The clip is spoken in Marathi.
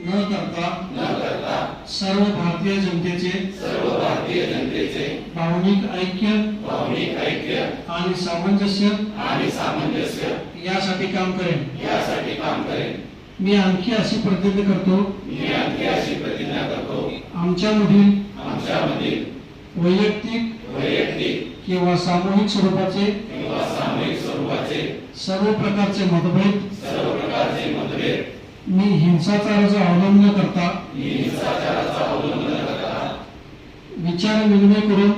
न करता सर्व भारतीय जनतेचे भावनिक ऐक्य आणि सामंजस्य यासाठी काम करेन। मी आणखी अशी प्रतिज्ञा करतो आमच्यामधील वैयक्तिक किंवा सामूहिक स्वरूपाचे सर्व प्रकारचे मतभेद मी हिंसाचाराचा अवलंब न करता विचार विनिमय करून